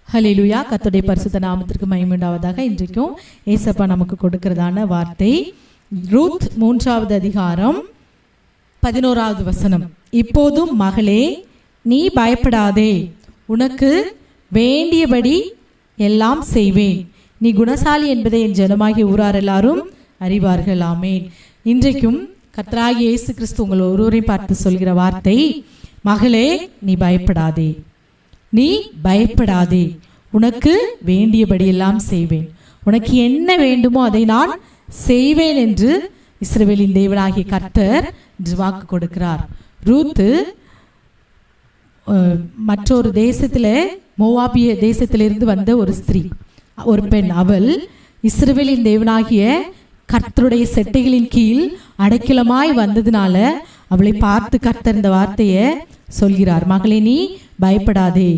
ஹல்லேலூயா. கர்த்தருடைய பரிசுத்த நாமத்திற்கு மகிமை உண்டாவதாக. இன்றைக்கும் ஏசப்பா நமக்கு கொடுக்கிறதான வார்த்தை ரூத் 3வது அதிகாரம் 11வது வசனம். இப்போதும் மகளே, நீ பயப்படாதே, உனக்கு வேண்டியபடி எல்லாம் செய்வேன், நீ குணசாலி என்பதை என் ஜனமாகிய ஊரார் எல்லாரும் அறிவார்கள். ஆமேன். இன்றைக்கும் கர்த்தராகிய இயேசு கிறிஸ்து உங்கள் ஒருவரையும் பார்த்து சொல்கிற வார்த்தை, மகளே நீ பயப்படாதே, நீ பயப்படாதே, உனக்கு வேண்டியபடி எல்லாம் செய்வேன், உனக்கு என்ன வேண்டுமோ அதை நான் செய்வேன் என்று இஸ்ரவேலின் தேவனாகிய கர்த்தர் வாக்கு கொடுக்கிறார். ரூத்து மற்றொரு தேசத்தில், மோவாபிய தேசத்திலிருந்து வந்த ஒரு ஸ்திரீ, ஒரு பெண். அவள் இஸ்ரவேலின் தேவனாகிய கர்த்தருடைய செட்டைகளின் கீழ் அடைக்கலமாய் வந்ததுனால அவளை பார்த்து கர்த்தர் இந்த வார்த்தையை சொல்கிறார். மகளே நீ பயப்படாதே.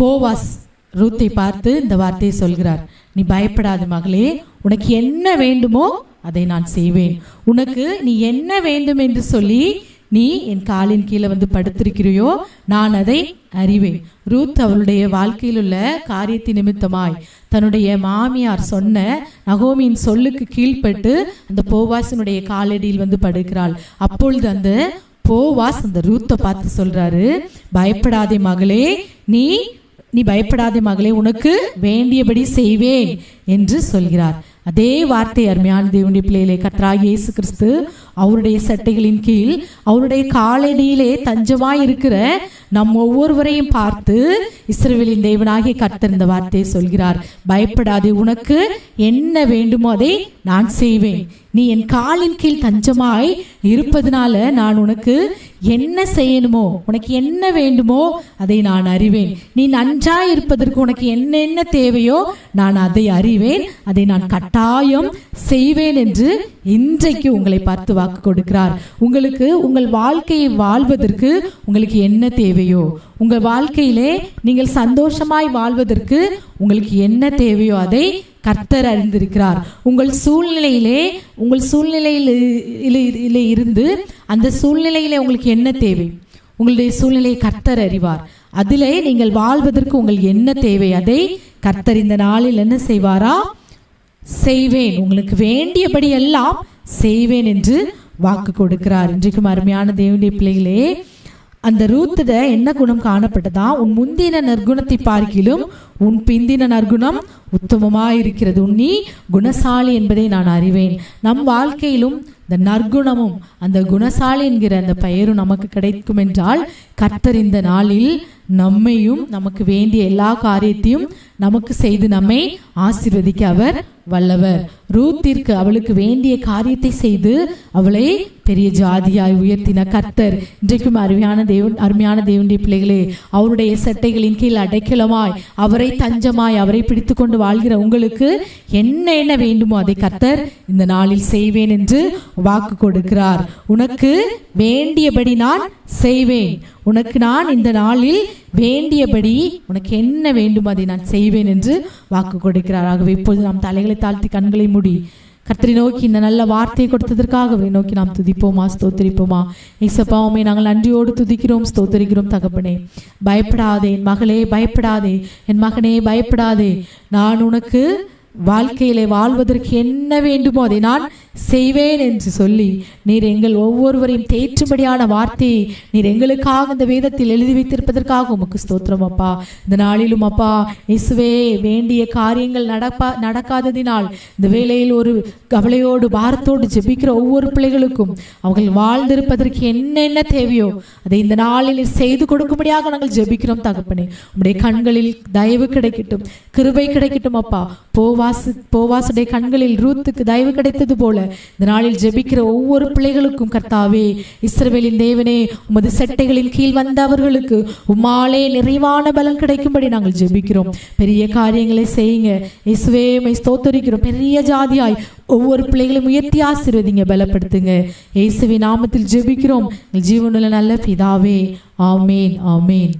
போவாஸ் ரூத்தை பார்த்து இந்த வார்த்தையை சொல்கிறார், நீ பயப்படாதே மகளே, உனக்கு என்ன வேண்டுமோ அதை நான் செய்வேன், உனக்கு நீ என்ன வேண்டும் என்று சொல்லி நீ என் காலின் கீழே வந்து படுத்திருக்கிறையோ நான் அதை அறிவேன். ரூத் அவளுடைய வாழ்க்கையில் உள்ள காரியத்தின் நிமித்தமாய் தன்னுடைய மாமியார் சொன்ன நகோமியின் சொல்லுக்கு கீழ்பட்டு அந்த போவாசினுடைய காலடியில் வந்து படுக்கிறாள். அப்பொழுது அந்த போவாஸ் அந்த ரூத்தை பார்த்து சொல்றாரு, பயப்படாதே மகளே, நீ பயப்படாதே மகளே, உனக்கு வேண்டியபடி செய்வேன் என்று சொல்கிறார். அதே வார்த்தை அருமையான தேவனுடைய பிள்ளைகளே, கர்த்தராகிய இயேசு கிறிஸ்து அவருடைய சட்டைகளின் கீழ் அவருடைய காலடியிலே தஞ்சமாய் இருக்கிற நம் ஒவ்வொருவரையும் பார்த்து இஸ்ரவேலின் தேவனாகிய கர்த்தர் இந்த வார்த்தையை சொல்கிறார், பயப்படாதே, உனக்கு என்ன வேண்டுமோ அதை நான் செய்வேன், நீ என் காலின் கீழ் தஞ்சமாய் இருப்பதனால நான் உனக்கு என்ன செய்யணுமோ, உனக்கு என்ன வேண்டுமோ அதை நான் அறிவேன், நீ நன்றாய் இருப்பதற்கு உனக்கு என்னென்ன தேவையோ நான் அதை அறிவேன், அதை நான் கட்டாயம் செய்வேன் என்று இன்றைக்கு உங்களை பார்த்து வாக்கு கொடுக்கிறார். உங்களுக்கு உங்கள் வாழ்க்கையை வாழ்வதற்கு உங்களுக்கு என்ன தேவையோ, உங்கள் வாழ்க்கையிலே நீங்கள் சந்தோஷமாய் வாழ்வதற்கு உங்களுக்கு என்ன தேவையோ அதை கர்த்தர் அறிந்திருக்கிறார். உங்கள் சூழ்நிலையில இருந்து அந்த சூழ்நிலையில உங்களுக்கு என்ன தேவை, உங்களுடைய சூழ்நிலையை கர்த்தர் அறிவார். அதிலே நீங்கள் வாழ்வதற்கு உங்களுக்கு என்ன தேவை அதை கர்த்தர் இந்த நாளில் என்ன செய்வாரா, செய்வேன், உங்களுக்கு வேண்டியபடி எல்லாம் செய்வேன் என்று வாக்கு கொடுக்கிறார். இன்றைக்கும் அருமையான தேவனுடைய பிள்ளைகளே, அந்த ரூத்துல என்ன குணம் காணப்பட்டதா, உன் முந்தின நற்குணத்தை பார்க்கிலும் உன் பிந்தின நற்குணம் உத்தமமாயிருக்கிறது, நீ குணசாலி என்பதை நான் அறிவேன். நம் வாழ்க்கையிலும் இந்த நற்குணமும் அந்த குணசாலி என்கிற அந்த பெயரும் நமக்கு கிடைக்கும் என்றால் கர்த்தர் இந்த நாளில் நம்மையும் நமக்கு வேண்டிய எல்லா காரியத்தையும் நமக்கு செய்து நம்மை ஆசீர்வதிக்க அவர் வல்லவர். ரூத்திற்கு அவளுக்கு வேண்டிய காரியத்தை செய்து அவளை பெரிய ஜாதியாய் உயர்த்தின கர்த்தர் இன்றைக்கும் அருமையான தேவனுடைய பிள்ளைகளே, அவருடைய சட்டைகளின் கீழ் அடைக்கலமாய் அவரை தஞ்சமாய் அவரை பிடித்து கொண்டு வாழ்கிற உங்களுக்கு என்ன வேண்டுமோ அதை கர்த்தர் இந்த நாளில் செய்வேன் என்று வாக்கு கொடுக்கிறார். உனக்கு வேண்டியபடி நான் செய்வேன், உனக்கு நான் இந்த நாளில் வேண்டியபடி உனக்கு என்ன வேண்டுமோ அதை நான் செய்வேன் என்று வாக்கு கொடுக்கிறார். ஆகவே இப்போது நாம் தலைகளை தாழ்த்தி கண்களை மூடி கர்த்தரை நோக்கி இந்த நல்ல வார்த்தையை கொடுத்ததற்காகவே நோக்கி நாம் துதிப்போமா, ஸ்தோத்திரிப்போமா. இயேசுப்பாவுமே நாங்கள் நன்றியோடு துதிக்கிறோம், ஸ்தோத்திரிக்கிறோம். தகப்பனே, பயப்படாதே என் மகளே, பயப்படாதே என் மகனே, பயப்படாதே, நான் உனக்கு வாழ்க்கையிலே வாழ்வதற்கு என்ன வேண்டுமோ அதை நான் செய்வேன் என்று சொல்லி நீர் எங்கள் ஒவ்வொருவரையும் தேற்றும்படியான வார்த்தையை நீர் எங்களுக்காக இந்த வேதத்தில் எழுதி வைத்திருப்பதற்காக உமக்கு ஸ்தோத்திரம் அப்பா. இந்த நாளிலும் அப்பா இயேசுவே, வேண்டிய காரியங்கள் நடக்காததினால் இந்த வேளையில் ஒரு கவலையோடு பாரத்தோடு ஜெபிக்கிற ஒவ்வொரு பிள்ளைகளுக்கும் அவர்கள் வாழ்ந்திருப்பதற்கு என்னென்ன தேவையோ அதை இந்த நாளில் செய்து கொடுக்கும்படியாக நாங்கள் ஜெபிக்கிறோம். தகப்பனே, உம்முடைய கண்களில் தயவு கிடைக்கட்டும், கிருபை கிடைக்கட்டும் அப்பா. போவாசுடைய கண்களில் ரூத்துக்கு தயவு கிடைத்தது போல இந்த நாளில் ஜெபிக்கிற ஒவ்வொரு பிள்ளைகளுக்கும் கர்த்தாவே, இஸ்ரவேலின் தேவனே, உமது செட்டைகளின் கீழ் வந்தவர்களுக்கு உம்மாலே நிறைவான பலன் கிடைக்கும்படி நாங்கள் ஜெபிக்கிறோம். பெரிய காரியங்களை செய்யுங்க இயேசுவே, உம்மை ஸ்தோத்திரிக்கிறோம். பெரிய ஜாதியாய் ஒவ்வொரு பிள்ளைகளையும் உயர்த்தி ஆசீர்வதிங்க, பலப்படுத்துங்க. இயேசுவின் நாமத்தில் ஜெபிக்கிறோம் ஜீவனுள்ள நல்ல பிதாவே, ஆமேன், ஆமேன்.